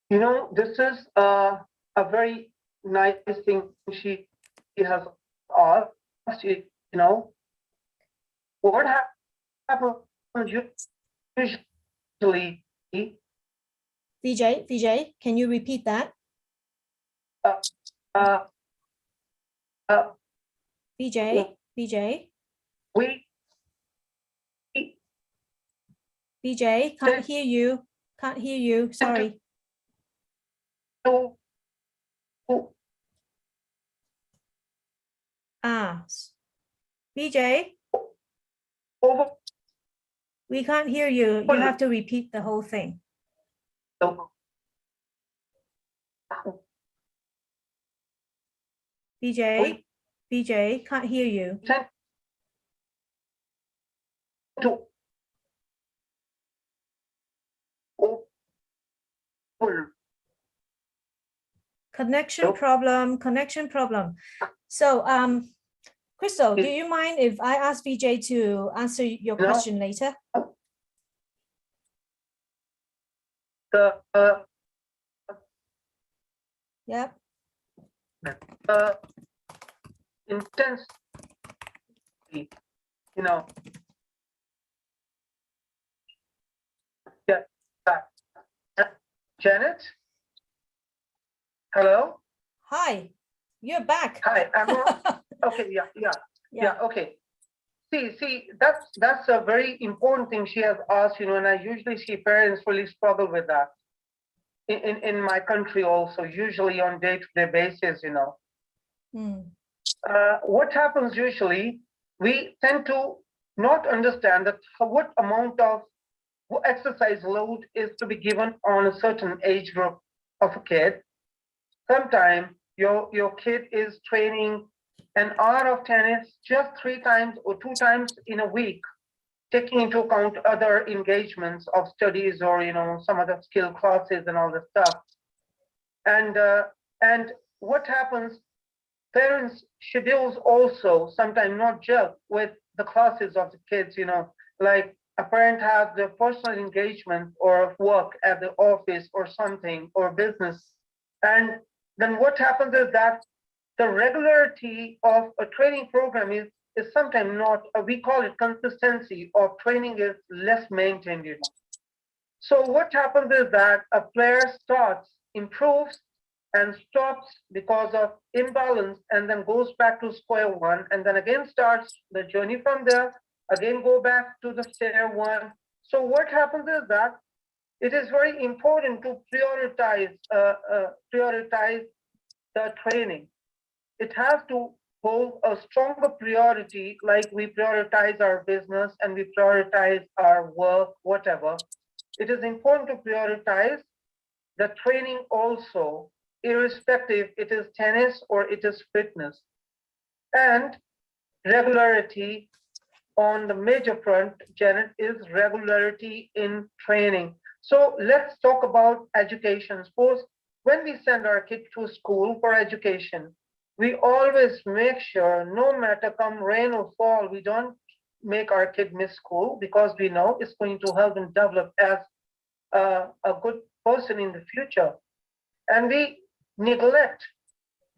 You know, this is a very nice thing she has asked, you know. What happens usually? Vijay, can you repeat that? Vijay. Vijay, can't hear you. Can't hear you. Sorry. Vijay. We can't hear you. You have to repeat the whole thing. Vijay, can't hear you. Connection problem. So, Crystal, do you mind if I ask Vijay to answer your question later? Yep. Intense, you know. Janet? Hello? Hi, you're back. Hi, okay, yeah, okay. See, that's a very important thing she has asked, you know, and I usually see parents really struggle with that. In my country also, usually on day-to-day basis, you know. What happens usually, we tend to not understand that what amount of exercise load is to be given on a certain age group. of a kid. Sometimes your kid is training an hour of tennis just 3 times or 2 times in a week, taking into account other engagements of studies or some other skill classes and all this stuff. And what happens, parents' schedules also sometimes not gel with the classes of the kids, like a parent has their personal engagement or work at the office or something or business. And then what happens is that the regularity of a training program is sometimes not, we call it consistency of training is less maintained. So what happens is that a player starts, improves, and stops because of imbalance, and then goes back to square one, and then again starts the journey from there, again go back to the stair one. So what happens is that it is very important to prioritize the training. It has to hold a stronger priority, like we prioritize our business and we prioritize our work, whatever. It is important to prioritize the training also, irrespective it is tennis or it is fitness. And regularity on the major front, Janet, is regularity in training. So let's talk about education. Suppose when we send our kid to school for education, we always make sure, no matter come rain or fall, we don't make our kid miss school, because we know it's going to help them develop as a good person in the future. And we neglect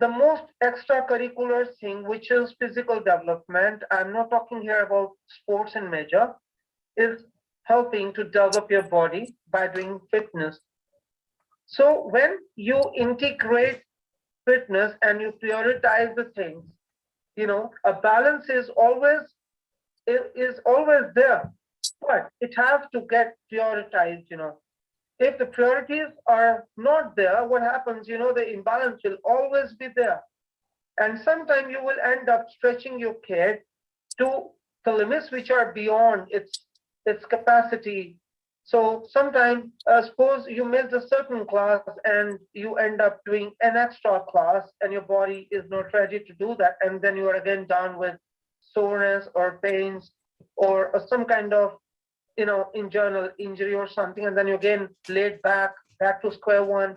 the most extracurricular thing, which is physical development. I'm not talking here about sports and major, is helping to develop your body by doing fitness. So when you integrate fitness and you prioritize the things, a balance is always there, but it has to get prioritized. If the priorities are not there, what happens, the imbalance will always be there. And sometimes you will end up stretching your kid to the limits which are beyond its capacity. So sometimes, suppose you missed a certain class and you end up doing an extra class and your body is not ready to do that. And then you are again down with soreness or pains or some kind of internal injury or something, and then you again laid back to square one.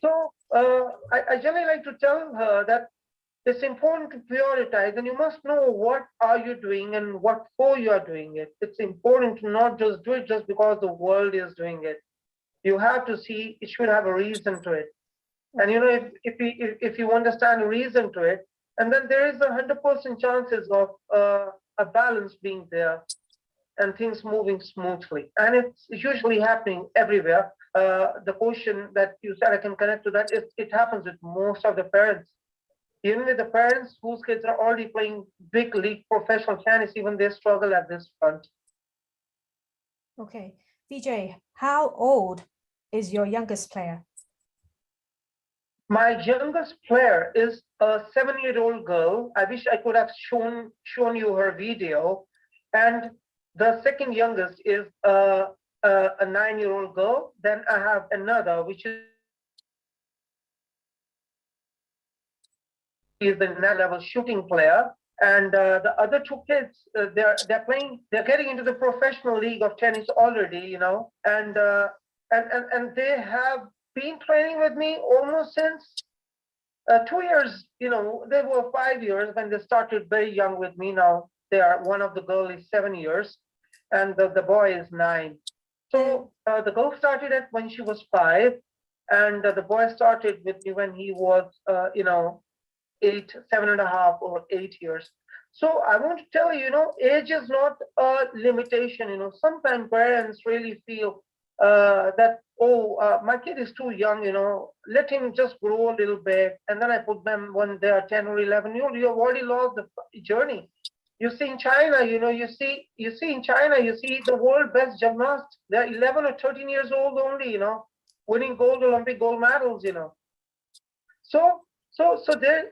So I generally like to tell her that it's important to prioritize, and you must know what are you doing and what for you are doing it. It's important to not just do it just because the world is doing it. You have to see it should have a reason to it. And if you understand the reason to it, and then there is 100% chances of a balance being there and things moving smoothly. And it's usually happening everywhere. The question that you said, I can connect to that, it happens with most of the parents. Even with the parents whose kids are already playing big league professional tennis, even they struggle at this front. Okay, Vijay, how old is your youngest player? My youngest player is a 7-year-old girl. I wish I could have shown you her video. And the second youngest is a 9-year-old girl. Then I have another, which is the level shooting player. And the other 2 kids, they're getting into the professional league of tennis already, and they have been training with me almost since 2 years. They were 5 years when they started very young with me. Now one of the girls is 7 years, and the boy is 9. So the girl started when she was 5, and the boy started with me when he was 7.5 or 8 years. So I want to tell you, age is not a limitation. Sometimes parents really feel that, my kid is too young, let him just grow a little bit. And then I put them when they are 10 or 11, you have already lost the journey. You see in China, you see in China, you see the world best gymnasts. They're 11 or 13 years old only, winning Olympic gold medals, So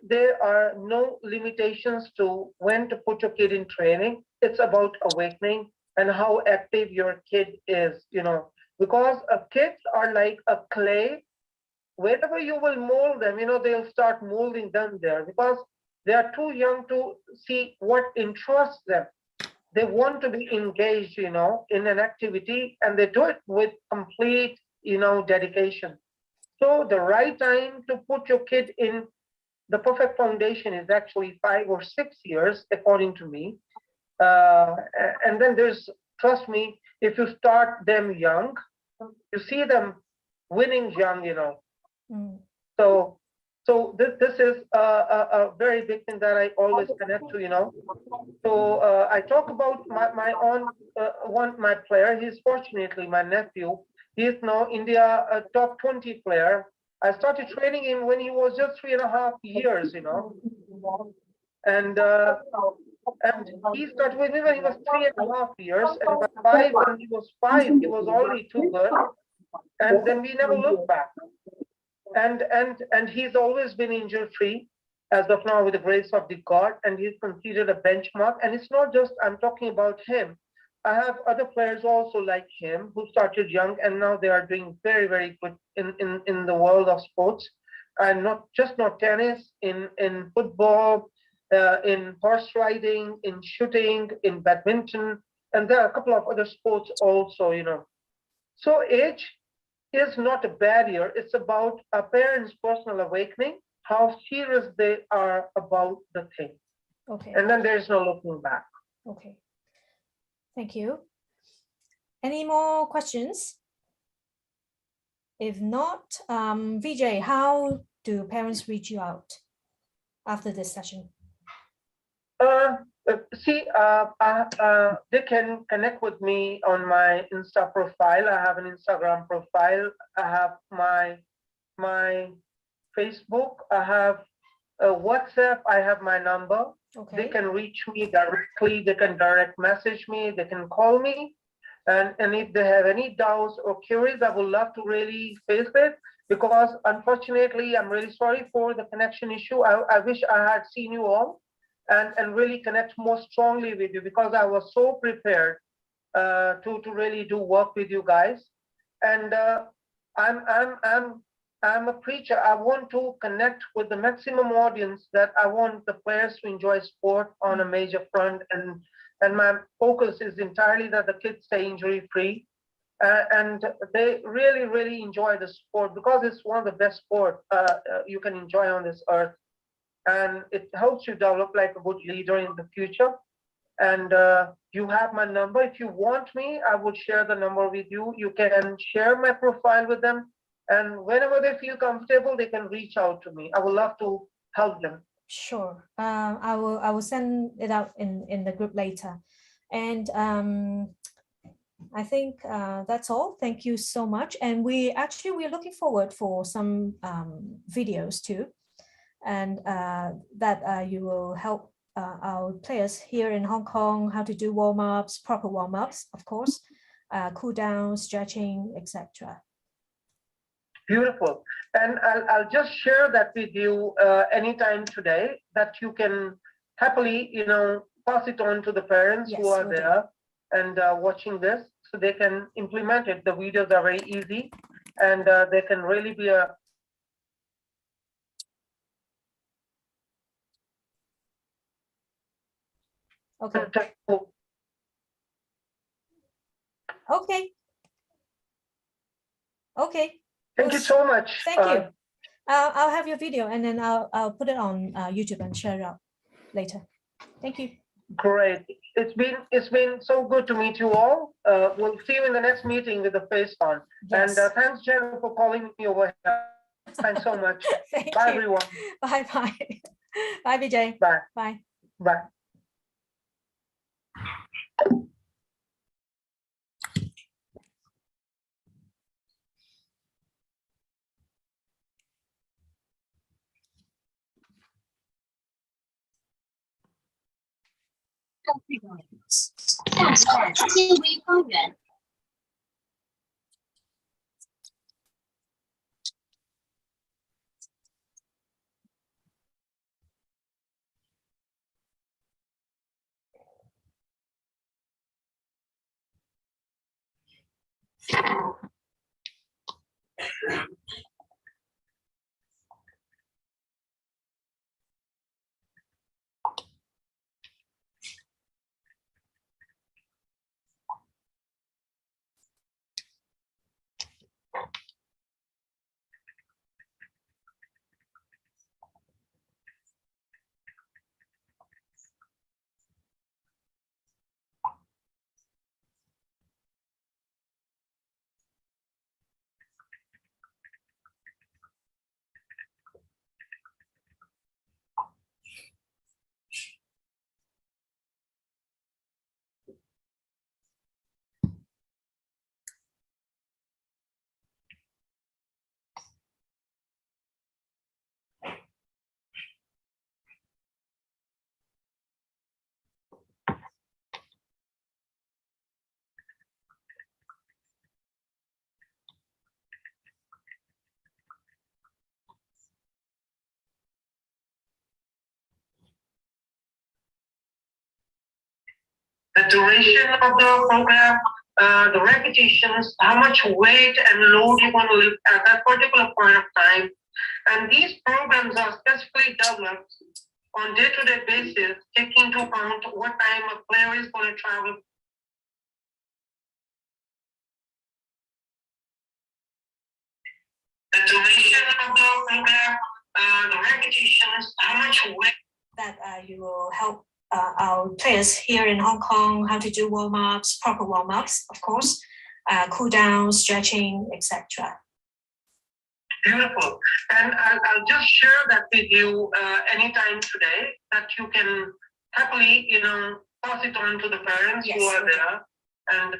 there are no limitations to when to put your kid in training. It's about awakening and how active your kid is, because kids are like a clay wherever you will mold them, they'll start molding them there because they are too young to see what interests them. They want to be engaged, in an activity, and they do it with complete, dedication. So the right time to put your kid in the perfect foundation is actually 5 or 6 years, according to me. And then trust me, if you start them young, you see them winning young, Mm. So this is a very big thing that I always connect to, So I talk about my own my player. He's fortunately my nephew. He is now India top 20 player. I started training him when he was just 3.5 years, and he started with me when he was 3.5 years, and when he was 5, he was already too good, and then we never looked back. And he's always been injury free as of now with the grace of the God, and he's considered a benchmark. And it's not just I'm talking about him. I have other players also like him who started young and now they are doing very, very good in the world of sports, and not tennis, in football, in horse riding, in shooting, in badminton, and there are a couple of other sports also, So age is not a barrier. It's about a parent's personal awakening, how serious they are about the thing. Okay. And then there's no looking back. Okay. Thank you. Any more questions? If not, Vijay, how do parents reach you out after this session? They can connect with me on my Insta profile. I have an Instagram profile. I have my Facebook. I have WhatsApp. I have my number. Okay. They can reach me directly. They can direct message me. They can call me. And if they have any doubts or queries, I would love to really face it, because unfortunately, I'm really sorry for the connection issue. I wish I had seen you all and really connect more strongly with you, because I was so prepared to really do work with you guys. And I'm a preacher. I want to connect with the maximum audience, that I want the players to enjoy sport on a major front, and my focus is entirely that the kids stay injury free, and they really, really enjoy the sport, because it's one of the best sport you can enjoy on this earth, and it helps you develop like a good leader in the future. And you have my number. If you want me, I will share the number with you. You can share my profile with them, and whenever they feel comfortable, they can reach out to me. I would love to help them. Sure. I will send it out in the group later. And I think that's all. Thank you so much. And we're looking forward for some videos too, and that you will help our players here in Hong Kong how to do warm-ups, proper warm-ups, of course, cool down, stretching, etc. Beautiful. And I'll just share that with you anytime today, that you can happily, pass it on to the parents who are there and watching this, so they can implement it. The videos are very easy, and they can really be a Okay. Okay. Thank you so much. Thank you. I'll have your video, and then I'll put it on YouTube and share it out later. Thank you. Great. It's been so good to meet you all. We'll see you in the next meeting with the face on. Yes. And thanks, Jen, for calling me over here. Thanks so much. Bye, everyone. Bye, bye. Bye, Vijay. Bye. Bye. Bye. the duration of the program, the repetitions, how much weight and load you want to lift at that particular point of time. And these programs are specifically developed on day-to-day basis, taking into account what time a player is going to travel. The duration of the program, the repetitions, how much weight. That you will help our players here in Hong Kong how to do warm-ups, proper warm-ups, of course, cool down, stretching, etc. Beautiful. And I'll just share that with you anytime today, that you can happily, pass it on to the parents who are there. And